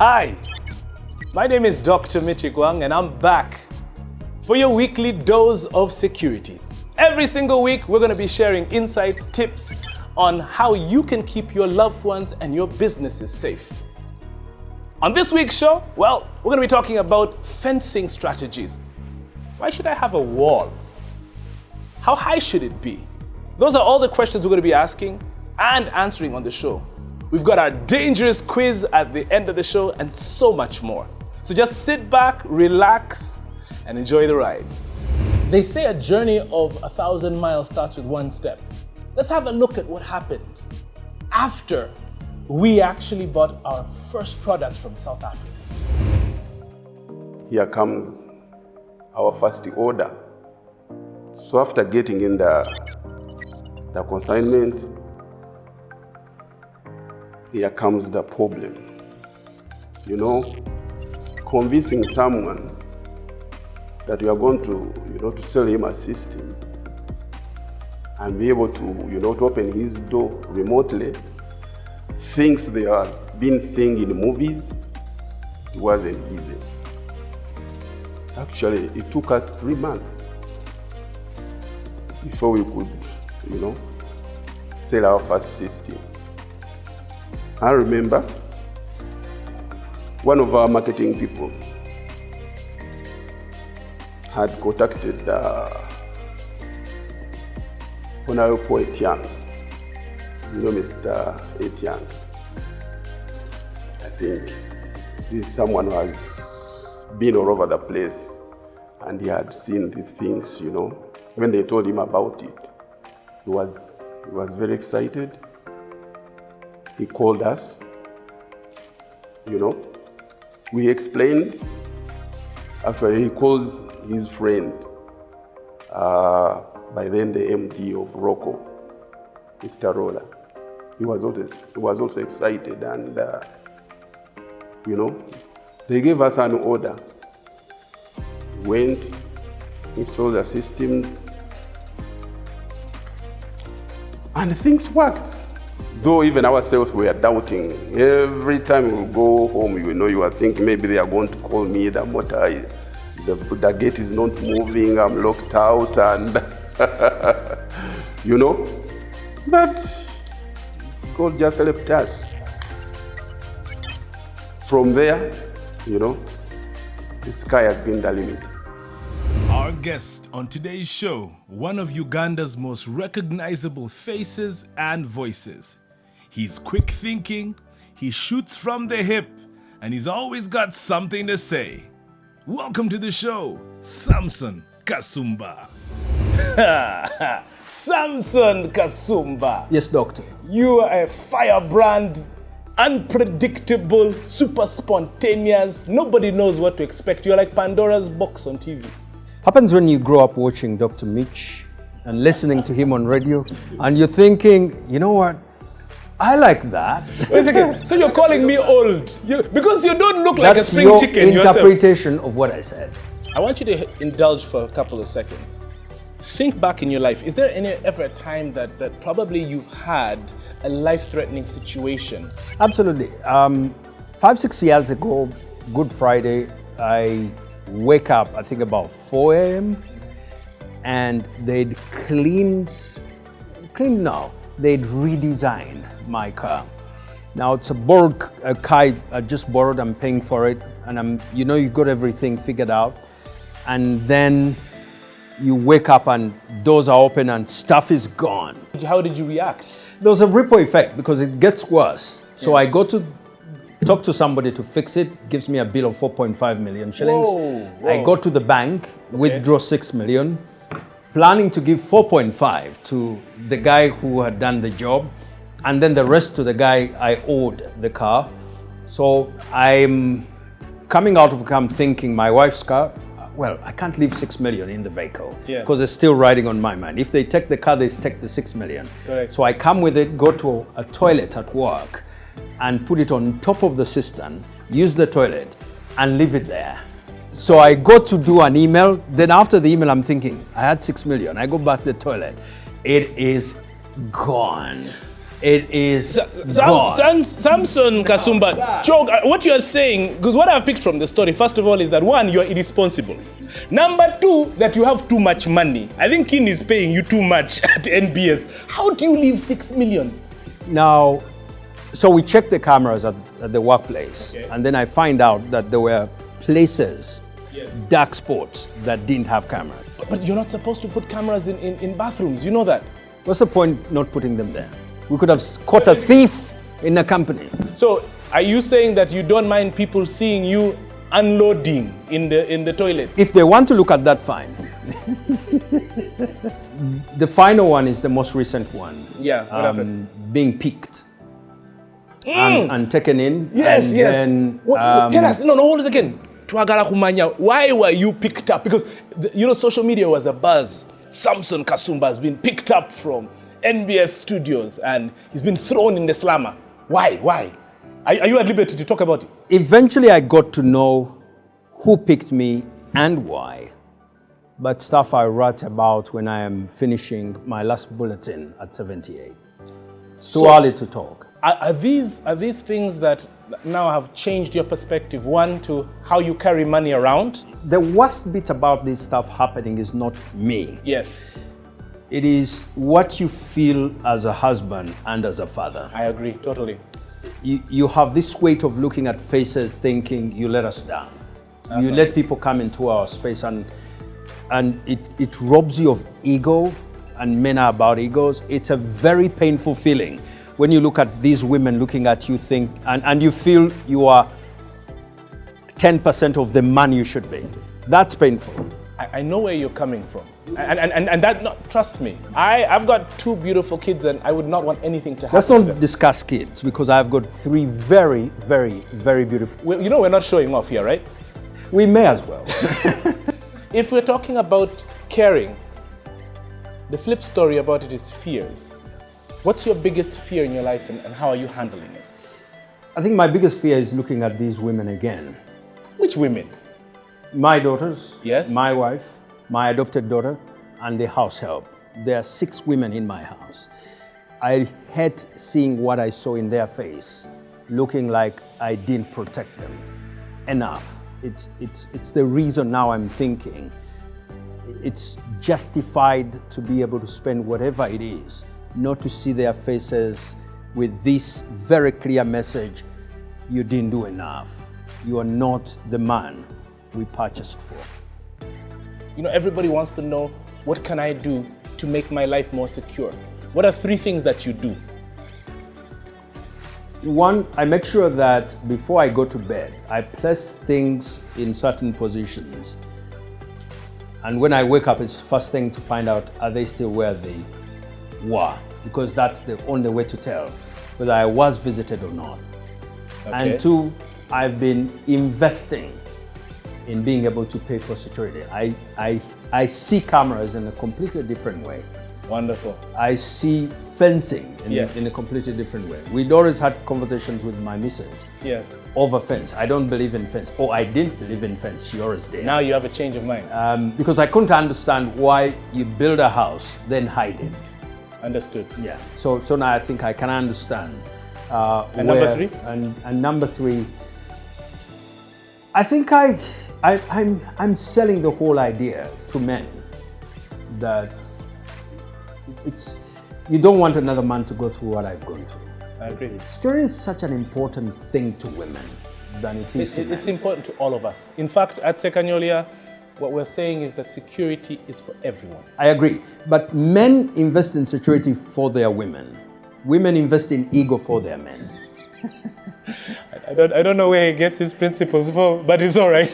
Hi, my name is Dr. Michigwang and I'm back for your weekly dose of security. Every single week, we're going to be sharing insights, tips on how you can keep your loved ones and your businesses safe. On this week's show, well, we're going to be talking about fencing strategies. Why should I have a wall? How high should it be? Those are all the questions we're going to be asking and answering on the show. We've got our dangerous quiz at the end of the show and so much more. So just sit back, relax, and enjoy the ride. They say a journey of 1,000 miles starts with one step. Let's have a look at what happened after we actually bought our first products from South Africa. Here comes our first order. So after getting in the consignment, here comes the problem. You know, convincing someone that you are going to sell him a system and be able to, to open his door remotely, things they are being seen in movies, it wasn't easy. Actually, it took us 3 months before we could, sell our first system. I remember one of our marketing people had contacted Honorable Etienne, Mr. Etienne. I think this is someone who has been all over the place and he had seen the things, When they told him about it, he was very excited. He called us, we explained. Actually, he called his friend, by then the MD of Rocco, Mr. Roller. He was also excited and, they gave us an order. We went, installed the systems, and things worked. Though even ourselves were doubting. Every time we go home, you are thinking maybe they are going to call me, the motor, the gate is not moving, I'm locked out, and but God just helped us. From there, the sky has been the limit. Our guest on today's show, one of Uganda's most recognizable faces and voices. He's quick thinking, he shoots from the hip, and he's always got something to say. Welcome to the show, Samson Kasumba. Samson Kasumba. Yes, doctor. You are a firebrand, unpredictable, super spontaneous. Nobody knows what to expect. You're like Pandora's box on TV. Happens when you grow up watching Dr. Mitch and listening to him on radio, and you're thinking, you know what? I like that. Wait a second. So you're calling me old because you don't look like a spring That's chicken your interpretation of what I said. I want you to indulge for a couple of seconds. Think back in your life. Is there ever a time that probably you've had a life-threatening situation? Absolutely. 5-6 years ago, Good Friday, I wake up, I think about 4 a.m. and they'd they'd redesigned my car. Now it's a borrowed car I just borrowed, I'm paying for it, and you got everything figured out, and then you wake up and doors are open and stuff is gone. How did you react? There was a ripple effect because it gets worse. So I go to talk to somebody to fix it, gives me a bill of 4.5 million shillings. Whoa. I go to the bank, withdraw 6 million, planning to give 4.5 to the guy who had done the job, and then the rest to the guy I owed the car. So I'm coming out of the car thinking my wife's car, well, I can't leave 6 million in the vehicle because it's still riding on my mind. If they take the car, they take the 6 million. Correct. So I come with it, go to a toilet at work and put it on top of the cistern, use the toilet and leave it there. So I go to do an email. Then after the email, I'm thinking, I had 6 million. I go back to the toilet. It is gone. It is God. Samson Kasumba, joke, what you are saying, because what I've picked from the story, first of all, is that one, you're irresponsible. Number two, that you have too much money. I think Kin is paying you too much at NBS. How do you leave 6 million? Now, so we checked the cameras at the workplace, Okay. and then I find out that there were places, dark spots, that didn't have cameras. But you're not supposed to put cameras in bathrooms, you know that? What's the point not putting them there? We could have caught a thief in the company. So, are you saying that you don't mind people seeing you unloading in the toilets? If they want to look at that, fine. The final one is the most recent one. Yeah, what happened? Being picked and taken in. Yes, and yes. Then, Tell us, no, hold us again. Twagala kumanya, why were you picked up? Because, social media was a buzz. Samson Kasumba has been picked up from NBS studios and he's been thrown in the slammer. Why? Are you at liberty to talk about it? Eventually, I got to know who picked me and why. But stuff I write about when I am finishing my last bulletin at 78. Too early to talk. Are these things that now have changed your perspective, one, to how you carry money around? The worst bit about this stuff happening is not me. Yes. It is what you feel as a husband and as a father. I agree, totally. You have this weight of looking at faces thinking you let us down. You let people come into our space and it robs you of ego, and men are about egos. It's a very painful feeling when you look at these women looking at you and you feel you are 10% of the man you should be. That's painful. I know where you're coming from. And that, no, trust me, I've got 2 beautiful kids and I would not want anything to happen. Let's not discuss kids because I've got 3 very, very, very beautiful. We're not showing off here, right? We may as well. If we're talking about caring, the flip story about it is fears. What's your biggest fear in your life and how are you handling it? I think my biggest fear is looking at these women again. Which women? My daughters, Yes. my wife, my adopted daughter, and the house help. There are 6 women in my house. I hate seeing what I saw in their face, looking like I didn't protect them enough. It's the reason now I'm thinking it's justified to be able to spend whatever it is, not to see their faces with this very clear message: you didn't do enough. You are not the man we purchased for. Everybody wants to know, what can I do to make my life more secure? What are 3 things that you do? One, I make sure that before I go to bed, I place things in certain positions. And when I wake up, it's first thing to find out, are they still where they were? Because that's the only way to tell whether I was visited or not. Okay. And 2, I've been investing in being able to pay for security. I see cameras in a completely different way. Wonderful. I see fencing Yes. in a completely different way. We'd always had conversations with my missus Yes. over fence. I don't believe in fence. Or I didn't believe in fence. She always did. Now you have a change of mind. Because I couldn't understand why you build a house, then hide it. Understood. Yeah. So now I think I can understand. And number 3? And number 3, I think I'm selling the whole idea to men that you don't want another man to go through what I've gone through. I agree. Security is such an important thing to women than it is to men. It's important to all of us. In fact, at Sekanyolya, what we're saying is that security is for everyone. I agree. But men invest in security for their women. Women invest in ego for their men. I don't know where he gets his principles from, but it's all right.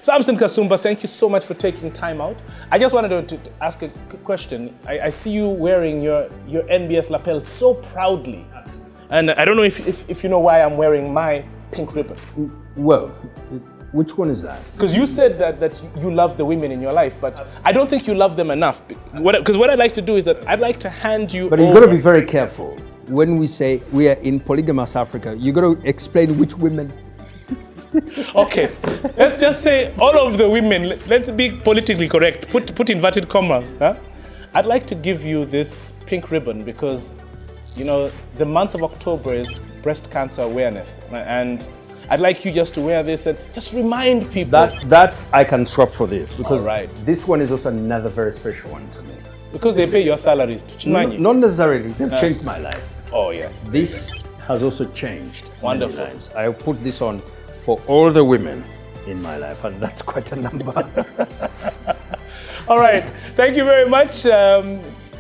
Samson Kasumba, thank you so much for taking time out. I just wanted to ask a question. I see you wearing your NBS lapel so proudly. And I don't know if you know why I'm wearing my pink ribbon. Well, which one is that? Because you said that you love the women in your life, but I don't think you love them enough. Because what I'd like to do is that I'd like to hand you But you've got to be very careful. When we say we are in polygamous Africa, you got to explain which women. Okay, let's just say all of the women. Let's be politically correct. Put inverted commas. Huh? I'd like to give you this pink ribbon because you know, the month of October is breast cancer awareness. And I'd like you just to wear this and just remind people. That I can swap for this, because All right. this one is also another very special one to me. Because they pay your salaries to Chimanyi. Not necessarily, they've changed my life. Oh, yes. This has also changed Wonderful. many lives. I put this on for all the women in my life, and that's quite a number. All right. Thank you very much.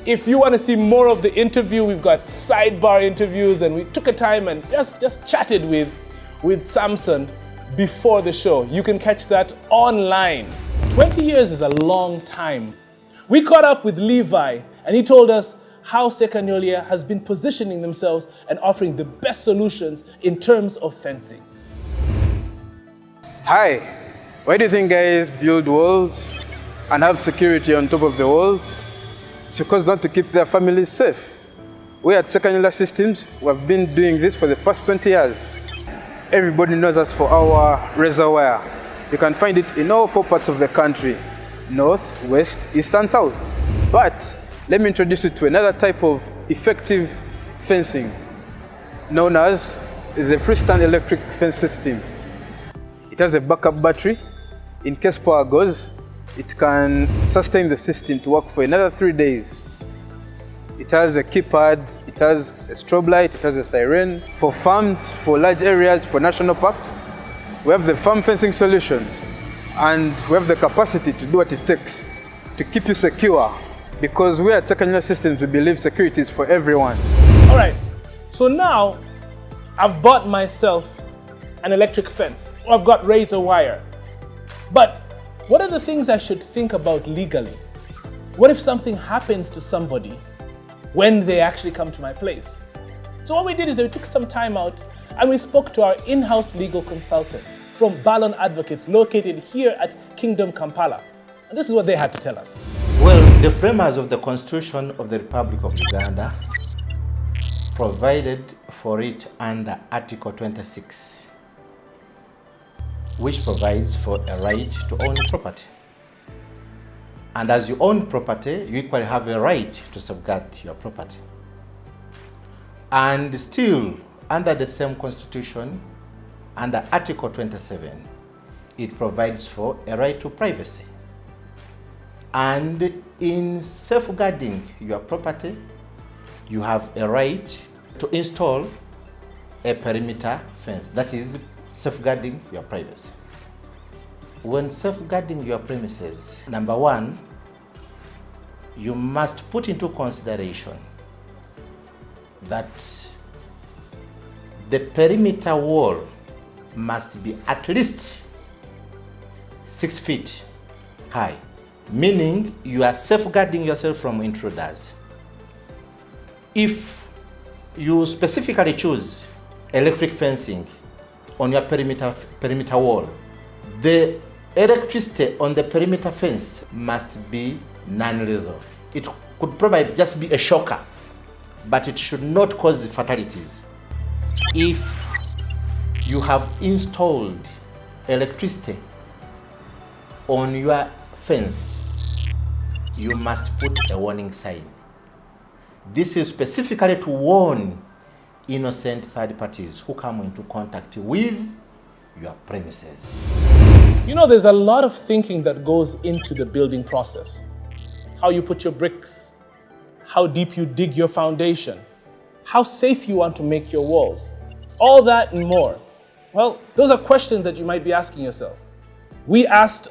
If you want to see more of the interview, we've got sidebar interviews, and we took a time and just chatted with Samson before the show. You can catch that online. 20 years is a long time. We caught up with Levi, and he told us how Sekanyolya has been positioning themselves and offering the best solutions in terms of fencing. Hi, why do you think guys build walls and have security on top of the walls? It's because not to keep their families safe. We at Sekanyolya Systems, we have been doing this for the past 20 years. Everybody knows us for our razor wire. You can find it in all 4 parts of the country: north, west, east and south. But let me introduce you to another type of effective fencing known as the freestand electric fence system. It has a backup battery. In case power goes, it can sustain the system to work for another 3 days. It has a keypad, it has a strobe light, it has a siren. For farms, for large areas, for national parks, we have the farm fencing solutions, and we have the capacity to do what it takes to keep you secure, because we at Sekanyolya Systems, we believe security is for everyone. All right, so now I've bought myself an electric fence, or I've got razor wire. But what are the things I should think about legally? What if something happens to somebody when they actually come to my place? So what we did is we took some time out and we spoke to our in-house legal consultants from Balon Advocates located here at Kingdom, Kampala. And this is what they had to tell us. Well, the framers of the Constitution of the Republic of Uganda provided for it under Article 26, which provides for a right to own property. And as you own property, you equally have a right to safeguard your property. And still, under the same Constitution, under Article 27, it provides for a right to privacy. And in safeguarding your property, you have a right to install a perimeter fence, that is safeguarding your privacy. When safeguarding your premises, number one, you must put into consideration that the perimeter wall must be at least 6 feet high, meaning you are safeguarding yourself from intruders. If you specifically choose electric fencing on your perimeter wall, the electricity on the perimeter fence must be non-lethal. It could probably just be a shocker, but it should not cause fatalities. If you have installed electricity on your fence, you must put a warning sign. This is specifically to warn innocent third parties who come into contact with your premises. You know, there's a lot of thinking that goes into the building process. How you put your bricks, how deep you dig your foundation, how safe you want to make your walls, all that and more. Well, those are questions that you might be asking yourself. We asked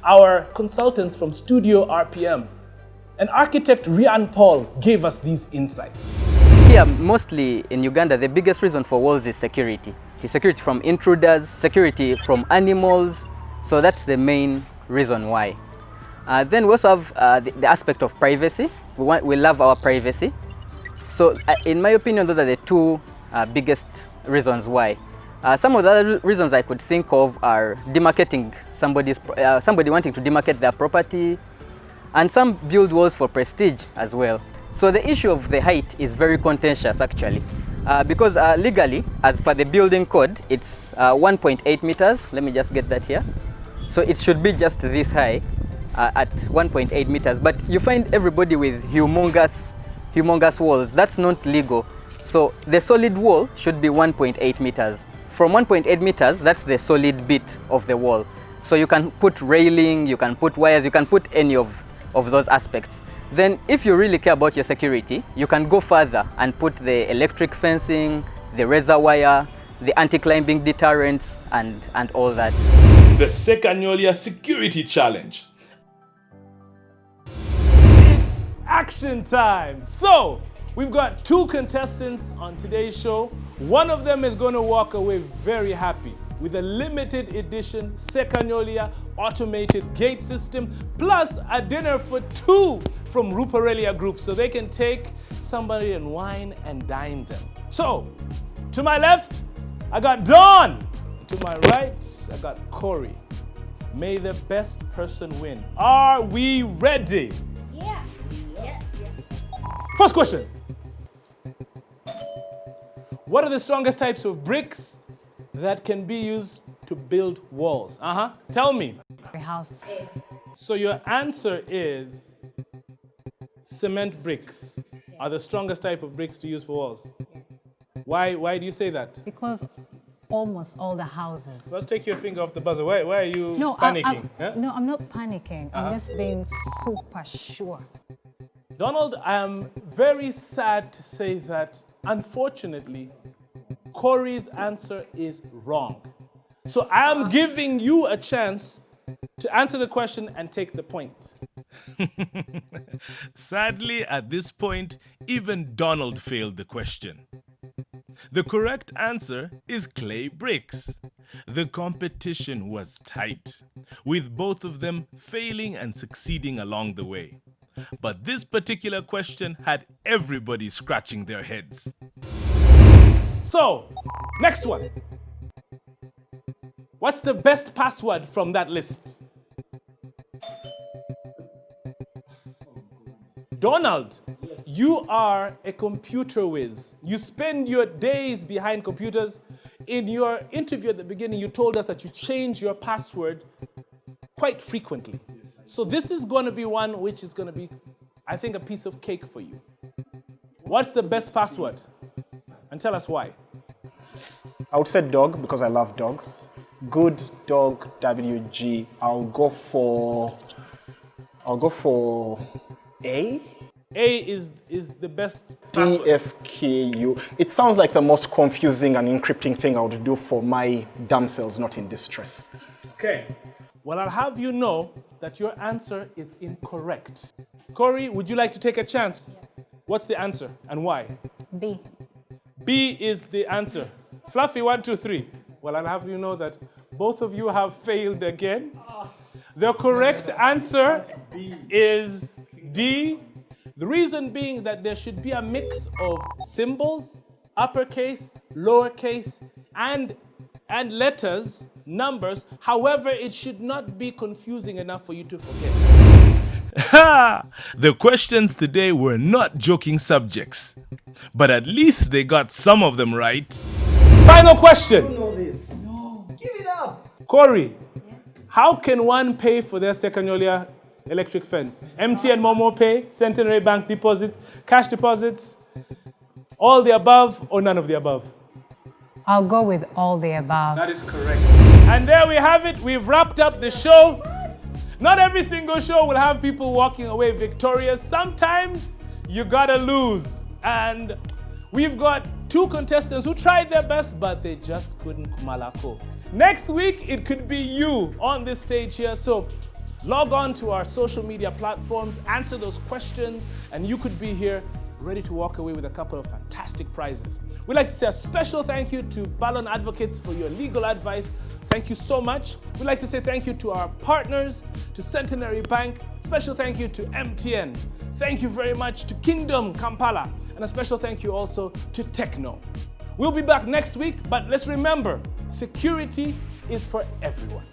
our consultants from Studio RPM, and architect Rian Paul gave us these insights. Here, mostly in Uganda, the biggest reason for walls is security. It's security from intruders, security from animals. So that's the main reason why. Then we also have the aspect of privacy. We love our privacy. So in my opinion, those are the two biggest reasons why. Some of the other reasons I could think of are demarcating somebody wanting to demarcate their property, and some build walls for prestige as well. So the issue of the height is very contentious actually, because legally, as per the building code, it's 1.8 meters. Let me just get that here. So it should be just this high at 1.8 meters, but you find everybody with humongous walls. That's not legal. So the solid wall should be 1.8 meters. From 1.8 meters, that's the solid bit of the wall. So you can put railing, you can put wires, you can put any of those aspects. Then if you really care about your security, you can go further and put the electric fencing, the razor wire, the anti-climbing deterrents, and all that. The Sekanyolya Security Challenge. It's action time. So, we've got 2 contestants on today's show. One of them is going to walk away very happy with a limited edition Sekanyolya automated gate system, plus a dinner for 2 from Ruparelia Group, so they can take somebody and wine and dine them. So, to my left, I got Dawn. To my right, I got Corey. May the best person win. Are we ready? Yeah. Yes. First question. What are the strongest types of bricks that can be used to build walls? Tell me. House. So your answer is cement bricks are the strongest type of bricks to use for walls. Why do you say that? Because almost all the houses. Let's take your finger off the buzzer. Why are you No, panicking? No, I'm not panicking. I'm just being super sure. Donald, I am very sad to say that, unfortunately, Corey's answer is wrong. So I am giving you a chance to answer the question and take the point. Sadly, at this point, even Donald failed the question. The correct answer is clay bricks. The competition was tight, with both of them failing and succeeding along the way. But this particular question had everybody scratching their heads. So, next one. What's the best password from that list? Donald, you are a computer whiz. You spend your days behind computers. In your interview at the beginning, you told us that you change your password quite frequently. So this is going to be one which is going to be, I think, a piece of cake for you. What's the best password? And tell us why. I would say dog because I love dogs. Good dog WG. I'll go for A. A is the best password. DFKU. It sounds like the most confusing and encrypting thing I would do for my damsels not in distress. Okay. Well, I'll have you know that your answer is incorrect. Corey, would you like to take a chance? Yeah. What's the answer and why? B. B is the answer. Fluffy, 1, 2, 3. Well, I'll have you know that both of you have failed again. The correct answer is D. The reason being that there should be a mix of symbols, uppercase, lowercase, and letters, numbers. However, it should not be confusing enough for you to forget. The questions today were not joking subjects, but at least they got some of them right. Final question. I don't know this. No. Give it up. Corey, how can one pay for their Sekanyolya electric fence? MTN Momo Pay, Centenary Bank deposits, cash deposits, all the above or none of the above? I'll go with all the above. That is correct. And there we have it. We've wrapped up the show. Not every single show will have people walking away victorious. Sometimes you gotta lose. And we've got 2 contestants who tried their best, but they just couldn't kumalako. Next week, it could be you on this stage here. So log on to our social media platforms, answer those questions, and you could be here ready to walk away with a couple of fantastic prizes. We'd like to say a special thank you to Balon Advocates for your legal advice. Thank you so much. We'd like to say thank you to our partners, to Centenary Bank. Special thank you to MTN. Thank you very much to Kingdom Kampala. And a special thank you also to Techno. We'll be back next week, but let's remember, security is for everyone.